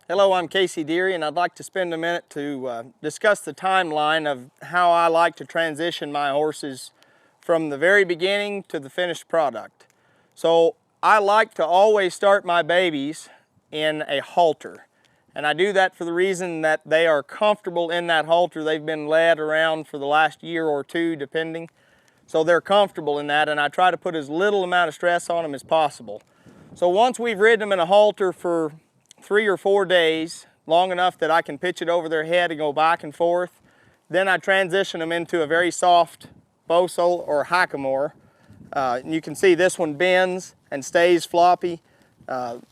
Hello, I'm Casey Deary, and I'd like to spend a minute to discuss the timeline of how I like to transition my horses from the very beginning to the finished product. So I like to always start my babies in a halter, and I do that for the reason that they are comfortable in that halter. They've been led around for the last year or two depending, so they're comfortable in that, and I try to put as little amount of stress on them as possible. So once we've ridden them in a halter for 3 or 4 days, long enough that I can pitch it over their head and go back and forth, then I transition them into a very soft Bosal or hackamore. You can see this one bends and stays floppy.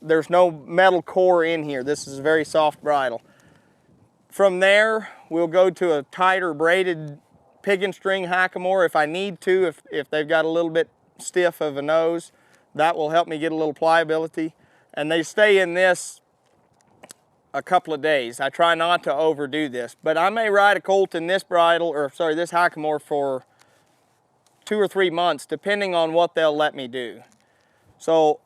There's no metal core in here. This is a very soft bridle. From there, we'll go to a tighter braided pig and string hackamore if I need to, if they've got a little bit stiff of a nose. That will help me get a little pliability. And they stay in this a couple of days. I try not to overdo this, but I may ride a colt in this bridle, or sorry, this hackamore for 2 or 3 months, depending on what they'll let me do. So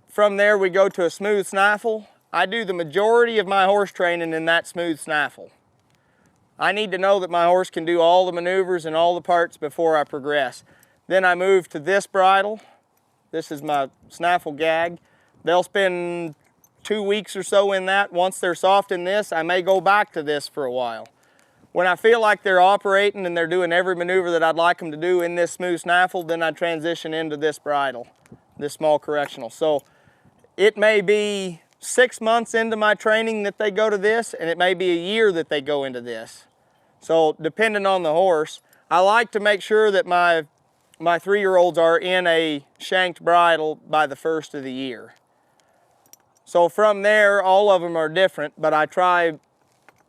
from there we go to a smooth snaffle. I do the majority of my horse training in that smooth snaffle. I need to know that my horse can do all the maneuvers and all the parts before I progress. Then I move to this bridle. This is my snaffle gag. They'll spend 2 weeks or so in that. Once they're soft in this, I may go back to this for a while. When I feel like they're operating and they're doing every maneuver that I'd like them to do in this smooth snaffle, then I transition into this bridle, this small correctional. So it may be 6 months into my training that they go to this, and it may be a year that they go into this. So depending on the horse, I like to make sure that my 3-year-olds are in a shanked bridle by the first of the year. So from there, all of them are different, but I try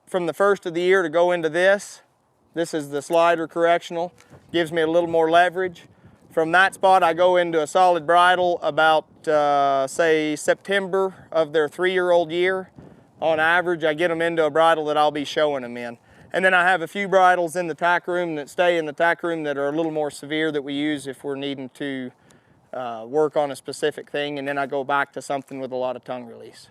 from the first of the year to go into this. This is the slider correctional, gives me a little more leverage. From that spot, I go into a solid bridle about, say, September of their 3-year-old year. On average, I get them into a bridle that I'll be showing them in. And then I have a few bridles in the tack room that stay in the tack room that are a little more severe that we use if we're needing to work on a specific thing, and then I go back to something with a lot of tongue release.